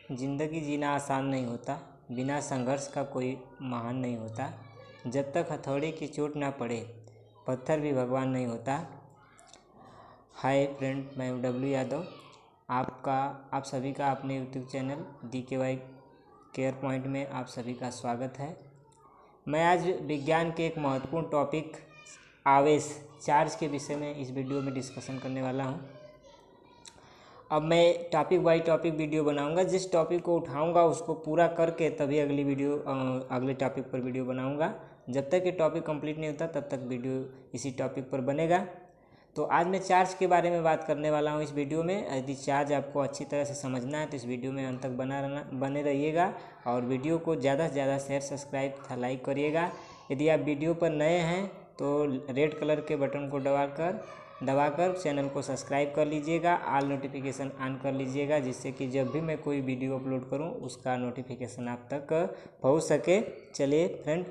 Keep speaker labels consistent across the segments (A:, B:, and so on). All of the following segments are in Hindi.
A: ज़िंदगी जीना आसान नहीं होता, बिना संघर्ष का कोई महान नहीं होता। जब तक हथौड़े की चोट ना पड़े, पत्थर भी भगवान नहीं होता। हाय फ्रेंड, मैं डब्ल्यू यादव आप सभी का अपने YouTube channel DKY care point में आप सभी का स्वागत है। मैं आज विज्ञान के एक महत्वपूर्ण टॉपिक आवेश चार्ज के विषय में इस वीडियो में डिस्कशन करने वाला हूं। अब मैं टॉपिक बाय टॉपिक वीडियो बनाऊंगा। जिस टॉपिक को उठाऊंगा उसको पूरा करके तभी अगले टॉपिक पर वीडियो बनाऊंगा। जब तक ये टॉपिक कंप्लीट नहीं होता तब तक वीडियो इसी टॉपिक पर बनेगा। तो आज मैं चार्ज के बारे में बात करने वाला हूं इस वीडियो में। यदि चार्ज आपको अच्छी तरह से समझना है तो इस वीडियो में अंत तक बने रहिएगा और वीडियो को ज़्यादा से ज़्यादा शेयर, सब्सक्राइब तथा लाइक करिएगा। यदि आप वीडियो पर नए हैं तो रेड कलर के बटन को दबाकर चैनल को सब्सक्राइब कर लीजिएगा, ऑल नोटिफिकेशन ऑन कर लीजिएगा, जिससे कि जब भी मैं कोई वीडियो अपलोड करूं उसका नोटिफिकेशन आप तक पहुंच सके। चलिए फ्रेंड,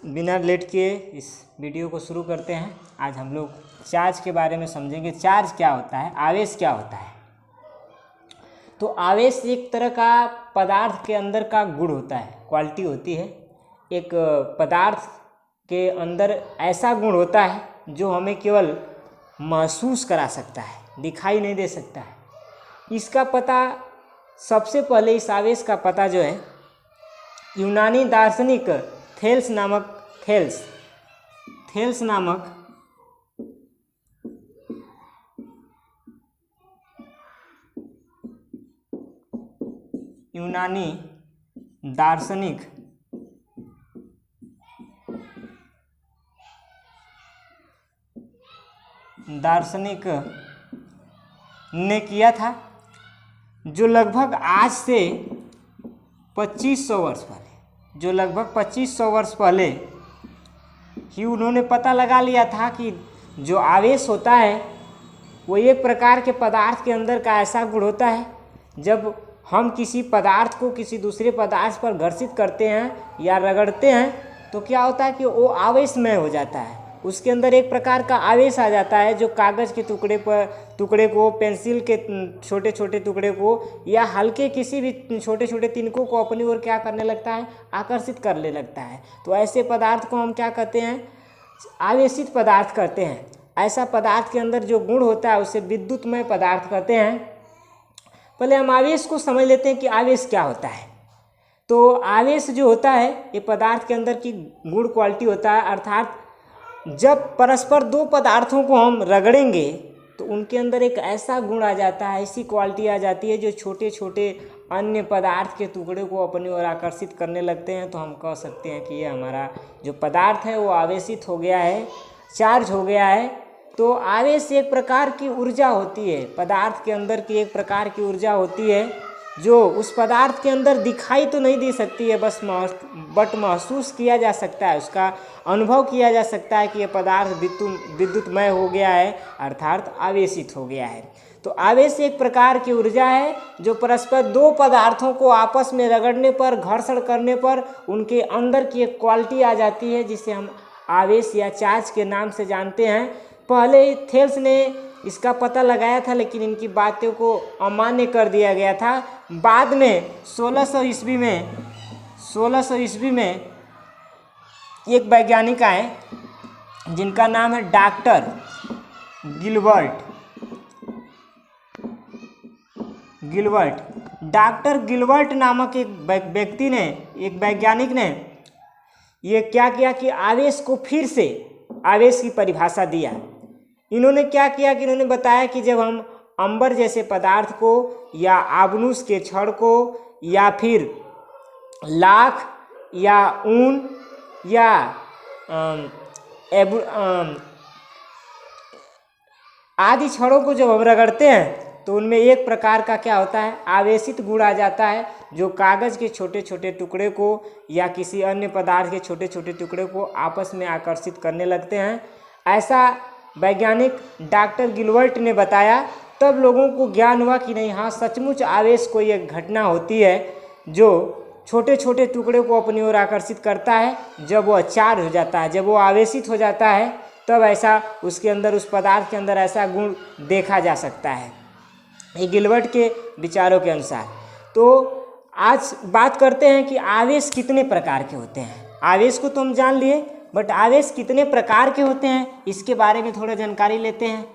A: बिना लेट किए इस वीडियो को शुरू करते हैं। आज हम लोग चार्ज के बारे में समझेंगे। चार्ज क्या होता है, आवेश क्या होता है। तो आवेश एक तरह का पदार्थ के अंदर का गुण होता है, क्वालिटी होती है। एक पदार्थ के अंदर ऐसा गुण होता है जो हमें केवल महसूस करा सकता है, दिखाई नहीं दे सकता है। इसका पता सबसे पहले, इस आवेश का पता जो है यूनानी दार्शनिक थेल्स नामक यूनानी दार्शनिक ने किया था, जो लगभग आज से 2500 वर्ष पहले ही उन्होंने पता लगा लिया था कि जो आवेश होता है वो एक प्रकार के पदार्थ के अंदर का ऐसा गुण होता है, जब हम किसी पदार्थ को किसी दूसरे पदार्थ पर घर्षित करते हैं या रगड़ते हैं तो क्या होता है कि वो आवेशमय हो जाता है। उसके अंदर एक प्रकार का आवेश आ जाता है जो कागज़ के टुकड़े को, पेंसिल के छोटे छोटे टुकड़े को या हल्के किसी भी छोटे छोटे तिनकों को अपनी ओर क्या करने लगता है, आकर्षित करने लगता है। तो ऐसे पदार्थ को हम क्या कहते हैं, आवेशित पदार्थ कहते हैं। ऐसा पदार्थ के अंदर जो गुण होता है उसे विद्युतमय पदार्थ कहते हैं। पहले हम आवेश को समझ लेते हैं कि आवेश क्या होता है। तो आवेश जो होता है ये पदार्थ के अंदर की गुण क्वालिटी होता है, अर्थात जब परस्पर दो पदार्थों को हम रगड़ेंगे तो उनके अंदर एक ऐसा गुण आ जाता है, ऐसी क्वालिटी आ जाती है जो छोटे छोटे अन्य पदार्थ के टुकड़े को अपनी ओर आकर्षित करने लगते हैं। तो हम कह सकते हैं कि ये हमारा जो पदार्थ है वो आवेशित हो गया है, चार्ज हो गया है। तो आवेश एक प्रकार की ऊर्जा होती है, पदार्थ के अंदर की एक प्रकार की ऊर्जा होती है जो उस पदार्थ के अंदर दिखाई तो नहीं दे सकती है, बट महसूस किया जा सकता है, उसका अनुभव किया जा सकता है कि यह पदार्थ विद्युतमय हो गया है, अर्थात आवेशित हो गया है। तो आवेश एक प्रकार की ऊर्जा है जो परस्पर दो पदार्थों को आपस में रगड़ने पर, घर्षण करने पर उनके अंदर की एक क्वालिटी आ जाती है, जिसे हम आवेश या चार्ज के नाम से जानते हैं। पहले थेल्स ने इसका पता लगाया था, लेकिन इनकी बातों को अमान्य कर दिया गया था। बाद में 1600 ईस्वी में एक वैज्ञानिक आए जिनका नाम है डॉक्टर गिलबर्ट नामक एक व्यक्ति ने, एक वैज्ञानिक ने ये क्या किया कि आवेश को फिर से आवेश की परिभाषा दिया। इन्होंने क्या किया कि इन्होंने बताया कि जब हम अंबर जैसे पदार्थ को या आबनूस के छड़ को या फिर लाख या ऊन या आदि छड़ों को जब हम रगड़ते हैं तो उनमें एक प्रकार का क्या होता है, आवेशित गुण आ जाता है, जो कागज़ के छोटे छोटे टुकड़े को या किसी अन्य पदार्थ के छोटे छोटे टुकड़े को आपस में आकर्षित करने लगते हैं। ऐसा वैज्ञानिक डॉक्टर गिलबर्ट ने बताया। तब लोगों को ज्ञान हुआ कि नहीं, हाँ सचमुच आवेश कोई एक घटना होती है जो छोटे छोटे टुकड़े को अपनी ओर आकर्षित करता है। जब वो चार्ज हो जाता है, जब वो आवेशित हो जाता है, तब ऐसा उसके अंदर, उस पदार्थ के अंदर ऐसा गुण देखा जा सकता है, ये गिलबर्ट के विचारों के अनुसार। तो आज बात करते हैं कि आवेश कितने प्रकार के होते हैं। आवेश को तो हम जान लिए, बट आवेश कितने प्रकार के होते हैं इसके बारे में थोड़ा जानकारी लेते हैं।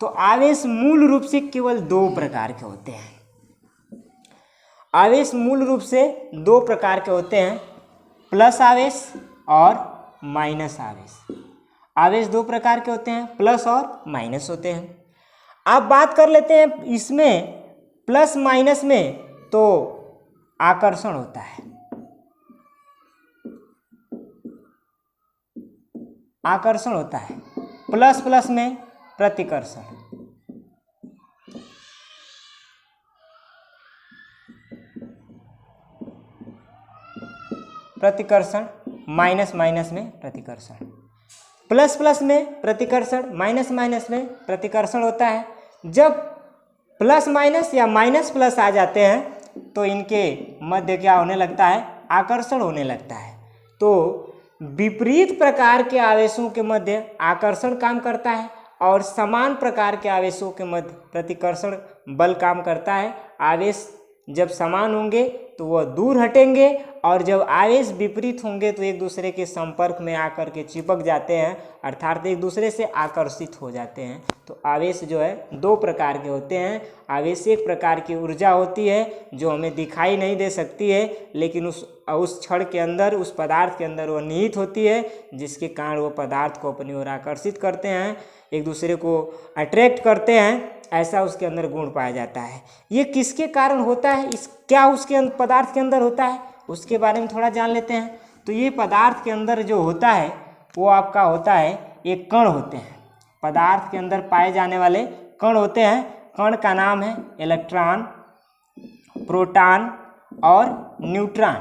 A: तो आवेश मूल रूप से केवल 2 प्रकार के होते हैं। आवेश मूल रूप से 2 प्रकार के होते हैं, प्लस आवेश और माइनस आवेश। आवेश 2 प्रकार के होते हैं, प्लस और माइनस होते हैं। अब बात कर लेते हैं इसमें प्लस माइनस में, तो आकर्षण होता है। आकर्षण होता है। प्लस प्लस में प्रतिकर्षण। प्रतिकर्षण, माइनस माइनस में प्रतिकर्षण। प्लस प्लस में प्रतिकर्षण, माइनस माइनस में प्रतिकर्षण होता है। जब प्लस माइनस या माइनस प्लस आ जाते हैं तो इनके मध्य क्या होने लगता है, आकर्षण होने लगता है। तो विपरीत प्रकार के आवेशों के मध्य आकर्षण काम करता है और समान प्रकार के आवेशों के मध्य प्रतिकर्षण बल काम करता है। आवेश जब समान होंगे तो वह दूर हटेंगे और जब आवेश विपरीत होंगे तो एक दूसरे के संपर्क में आकर के चिपक जाते हैं, अर्थात एक दूसरे से आकर्षित हो जाते हैं। तो आवेश जो है 2 प्रकार के होते हैं। आवेश एक प्रकार की ऊर्जा होती है जो हमें दिखाई नहीं दे सकती है, लेकिन उस क्षण के अंदर, उस पदार्थ के अंदर वो निहित होती है, जिसके कारण वो पदार्थ को अपनी ओर आकर्षित करते हैं, एक दूसरे को अट्रैक्ट करते हैं। ऐसा उसके अंदर गुण पाया जाता है। ये किसके कारण होता है, क्या उसके पदार्थ के अंदर होता है, उसके बारे में थोड़ा जान लेते हैं। तो ये पदार्थ के अंदर जो होता है वो आपका होता है, एक कण होते हैं। पदार्थ के अंदर पाए जाने वाले कण होते हैं। कण का नाम है इलेक्ट्रॉन, प्रोटॉन और न्यूट्रॉन।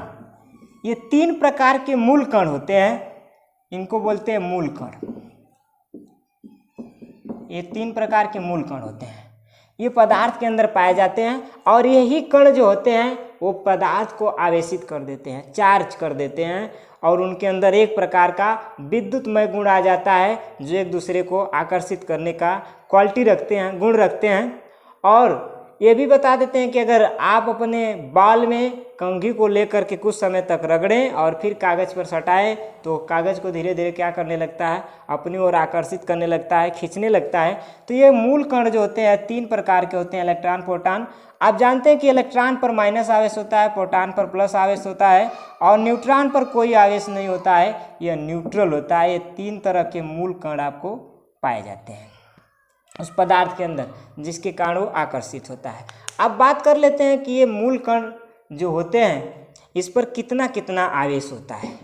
A: ये 3 प्रकार के मूल कण होते हैं, इनको बोलते हैं मूल कण। ये 3 प्रकार के मूल कण होते हैं, ये पदार्थ के अंदर पाए जाते हैं और यही कण जो होते हैं वो पदार्थ को आवेशित कर देते हैं, चार्ज कर देते हैं और उनके अंदर एक प्रकार का विद्युतमय गुण आ जाता है जो एक दूसरे को आकर्षित करने का क्वालिटी रखते हैं, गुण रखते हैं। और ये भी बता देते हैं कि अगर आप अपने बाल में कंघी को लेकर के कुछ समय तक रगड़ें और फिर कागज़ पर सटाएं तो कागज़ को धीरे धीरे क्या करने लगता है, अपनी ओर आकर्षित करने लगता है, खींचने लगता है। तो ये मूल कण जो होते हैं 3 प्रकार के होते हैं, इलेक्ट्रॉन, प्रोटॉन। आप जानते हैं कि इलेक्ट्रॉन पर माइनस आवेश होता है, प्रोटॉन पर प्लस आवेश होता है और न्यूट्रॉन पर कोई आवेश नहीं होता है, यह न्यूट्रल होता है। ये 3 तरह के मूल कण आपको पाए जाते हैं उस पदार्थ के अंदर, जिसके कारण वो आकर्षित होता है। अब बात कर लेते हैं कि ये मूल कण जो होते हैं इस पर कितना कितना आवेश होता है,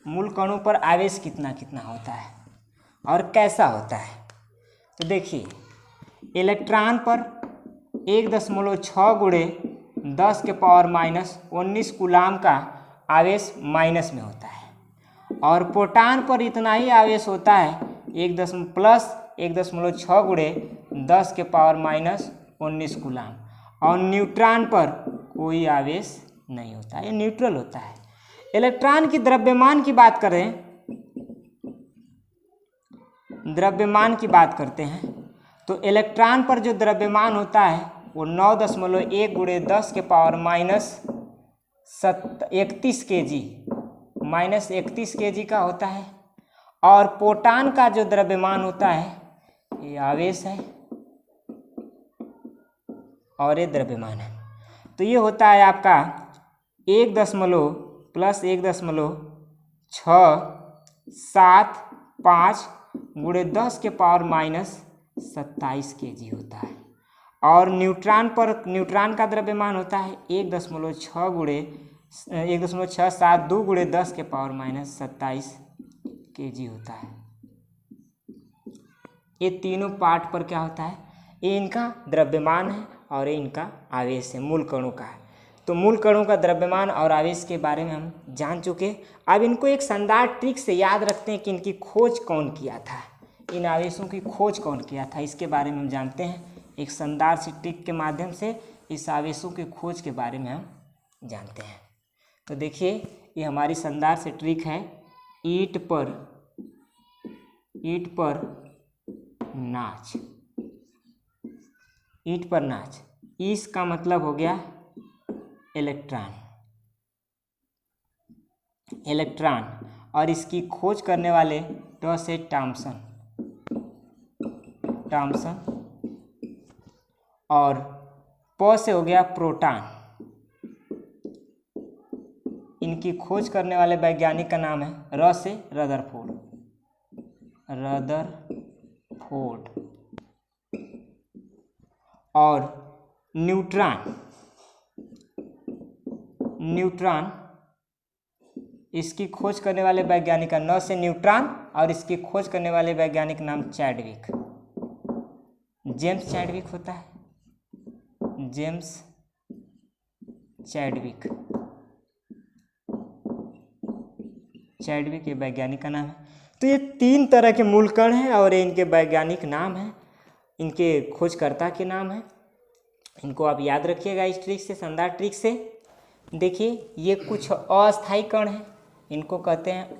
A: मूल कणों पर आवेश कितना कितना होता है और कैसा होता है। तो देखिए, इलेक्ट्रॉन पर 1.6 गुणे 10 के पावर माइनस 19 कूलाम का आवेश माइनस में होता है और प्रोटॉन पर इतना ही आवेश होता है 1.6 गुणे 10 के पावर माइनस 19 कूलाम और न्यूट्रॉन पर कोई आवेश नहीं होता, ये न्यूट्रल होता है। इलेक्ट्रॉन की द्रव्यमान की बात करें, द्रव्यमान की बात करते हैं तो इलेक्ट्रॉन पर जो द्रव्यमान होता है वो 9.1 गुणे 10 के power minus 31 kg, minus 31 kg का होता है। और प्रोटॉन का जो द्रव्यमान होता है ये आवेश है और ये द्रव्यमान है। तो ये होता है आपका 1.675 गुणे 10 के पावर माइनस 27 kg होता है। और न्यूट्रॉन का द्रव्यमान होता है 1.672 गुणे 10 के पावर माइनस 27 kg होता है। ये तीनों पार्ट पर क्या होता है, ये इनका द्रव्यमान है और ये इनका आवेश है, मूल कणों का है। तो मूल कणों का द्रव्यमान और आवेश के बारे में हम जान चुके। अब इनको एक शानदार ट्रिक से याद रखते हैं कि इनकी खोज कौन किया था, इन आवेशों की खोज कौन किया था, इसके बारे में हम जानते हैं। एक शानदार सी ट्रिक के माध्यम से इस आवेशों की खोज के बारे में हम जानते हैं। तो देखिए, ये हमारी शानदार सी ट्रिक है, ईंट पर नाच। ईंट पर नाच, इस का मतलब हो गया इलेक्ट्रॉन और इसकी खोज करने वाले ट से टॉमसन और प से हो गया प्रोटॉन। इनकी खोज करने वाले वैज्ञानिक का नाम है र से रदरफोर्ड। और न्यूट्रॉन इसकी खोज करने वाले वैज्ञानिक का न से न्यूट्रॉन और इसकी खोज करने वाले वैज्ञानिक नाम चैडविक, जेम्स चैडविक होता है, जेम्स चैडविक ये वैज्ञानिक का नाम है। तो ये 3 तरह के मूल कण हैं और इनके वैज्ञानिक नाम हैं, इनके खोजकर्ता के नाम हैं। इनको आप याद रखिएगा इस ट्रिक से, शानदार ट्रिक से। देखिए ये कुछ अस्थायी कण हैं, इनको कहते हैं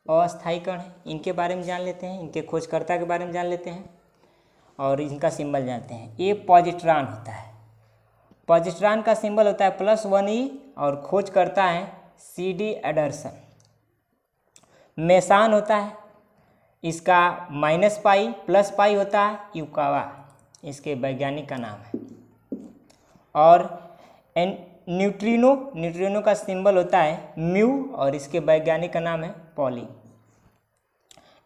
A: अस्थायी कण हैं। इनके बारे में जान लेते हैं, इनके खोजकर्ता के बारे में जान लेते हैं और इनका सिंबल जानते हैं। ये पॉजिट्रॉन होता है, पॉजिट्रॉन का सिंबल होता है +1e और खोज करता है CD एडरसन। मेसान होता है, इसका -π +π होता है यूकावा, इसके वैज्ञानिक का नाम है। और न्यूट्रिनो का सिंबल होता है म्यू और इसके वैज्ञानिक का नाम है पॉली।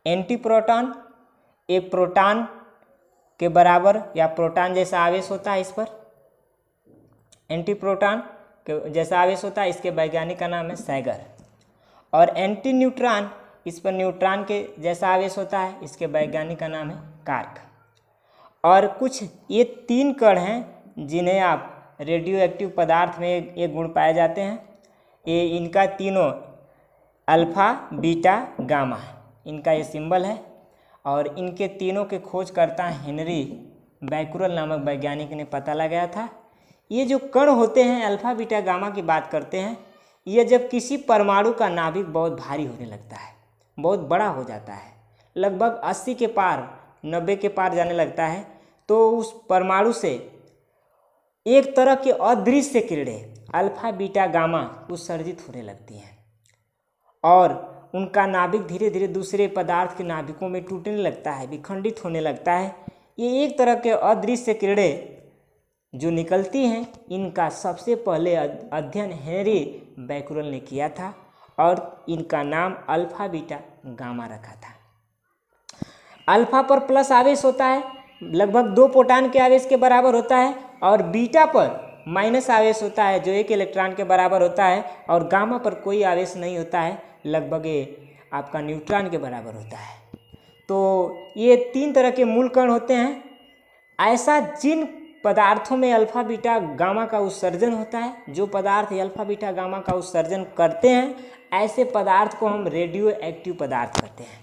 A: एंटीप्रोटॉन एक प्रोटॉन के बराबर या प्रोटॉन जैसा आवेश होता है, इस पर एंटीप्रोटॉन के जैसा आवेश होता है, इसके वैज्ञानिक का नाम है सैगर। और एंटी न्यूट्रॉन इस पर न्यूट्रॉन के जैसा आवेश होता है, इसके वैज्ञानिक का नाम है कार्क। और कुछ ये 3 कण हैं जिन्हें आप रेडियो एक्टिव पदार्थ में ये गुण पाए जाते हैं। ये इनका तीनों अल्फा बीटा गामा इनका ये सिंबल है और इनके तीनों के खोजकर्ता हेनरी बैकुरल नामक वैज्ञानिक ने पता लगाया था। ये जो कण होते हैं अल्फा बीटा गामा की बात करते हैं, ये जब किसी परमाणु का नाभिक बहुत भारी होने लगता है, बहुत बड़ा हो जाता है, लगभग 80 के पार 90 के पार जाने लगता है, तो उस परमाणु से एक तरह की अदृश्य किरणें अल्फा बीटा गामा उत्सर्जित होने लगती हैं और उनका नाभिक धीरे धीरे दूसरे पदार्थ के नाभिकों में टूटने लगता है, विखंडित होने लगता है। ये एक तरह के अदृश्य किरणें जो निकलती हैं, इनका सबसे पहले अध्ययन हेनरी बैकुरल ने किया था और इनका नाम अल्फा बीटा गामा रखा था। अल्फा पर प्लस आवेश होता है, लगभग 2 प्रोटॉन के आवेश के बराबर होता है, और बीटा पर माइनस आवेश होता है जो 1 इलेक्ट्रॉन के बराबर होता है, और गामा पर कोई आवेश नहीं होता है, लगभग ये आपका न्यूट्रॉन के बराबर होता है। तो ये 3 तरह के मूल कण होते हैं। ऐसा जिन पदार्थों में अल्फा बीटा गामा का उत्सर्जन होता है, जो पदार्थ अल्फा बीटा गामा का उत्सर्जन करते हैं, ऐसे पदार्थ को हम रेडियो एक्टिव पदार्थ कहते हैं।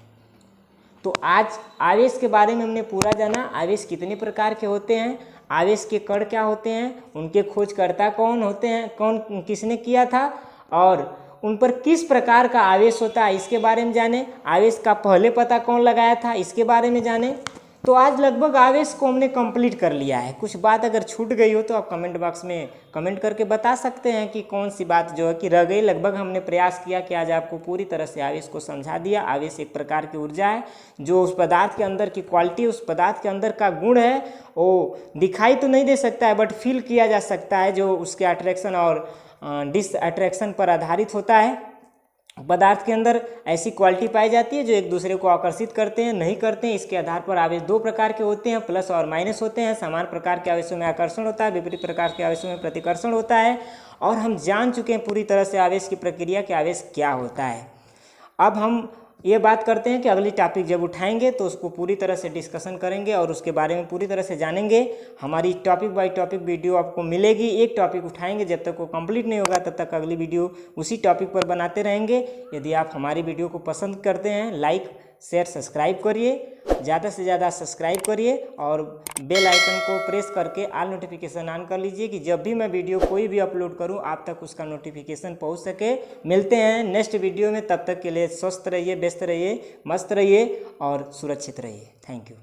A: तो आज आवेश के बारे में हमने पूरा जाना, आवेश कितने प्रकार के होते हैं, आवेश के कण क्या होते हैं, उनके खोजकर्ता कौन होते हैं, कौन किसने किया था और उन पर किस प्रकार का आवेश होता है, इसके बारे में जाने। आवेश का पहले पता कौन लगाया था, इसके बारे में जाने। तो आज लगभग आवेश को हमने कंप्लीट कर लिया है। कुछ बात अगर छूट गई हो तो आप कमेंट बॉक्स में कमेंट करके बता सकते हैं कि कौन सी बात जो है कि रह गई। लगभग हमने प्रयास किया कि आज आपको पूरी तरह से आवेश को समझा दिया। आवेश एक प्रकार की ऊर्जा है जो उस पदार्थ के अंदर की क्वालिटी, उस पदार्थ के अंदर का गुण है, वो दिखाई तो नहीं दे सकता है बट फील किया जा सकता है, जो उसके अट्रैक्शन और डिस अट्रैक्शन पर आधारित होता है। पदार्थ के अंदर ऐसी क्वालिटी पाई जाती है जो एक दूसरे को आकर्षित करते हैं, नहीं करते हैं। इसके आधार पर आवेश 2 प्रकार के होते हैं, प्लस और माइनस होते हैं। समान प्रकार के आवेशों में आकर्षण होता है, विपरीत प्रकार के आवेशों में प्रतिकर्षण होता है। और हम जान चुके हैं पूरी तरह से आवेश की प्रक्रिया कि आवेश क्या होता है। अब हम ये बात करते हैं कि अगली टॉपिक जब उठाएंगे तो उसको पूरी तरह से डिस्कशन करेंगे और उसके बारे में पूरी तरह से जानेंगे। हमारी टॉपिक बाय टॉपिक वीडियो आपको मिलेगी। एक टॉपिक उठाएंगे, जब तक वो कंप्लीट नहीं होगा तब तक अगली वीडियो उसी टॉपिक पर बनाते रहेंगे। यदि आप हमारी वीडियो को पसंद करते हैं, लाइक शेयर सब्सक्राइब करिए, ज़्यादा से ज़्यादा सब्सक्राइब करिए और बेल आइकन को प्रेस करके ऑल नोटिफिकेशन ऑन कर लीजिए कि जब भी मैं वीडियो कोई भी अपलोड करूं आप तक उसका नोटिफिकेशन पहुंच सके। मिलते हैं नेक्स्ट वीडियो में, तब तक के लिए स्वस्थ रहिए, व्यस्त रहिए, मस्त रहिए और सुरक्षित रहिए। Thank you.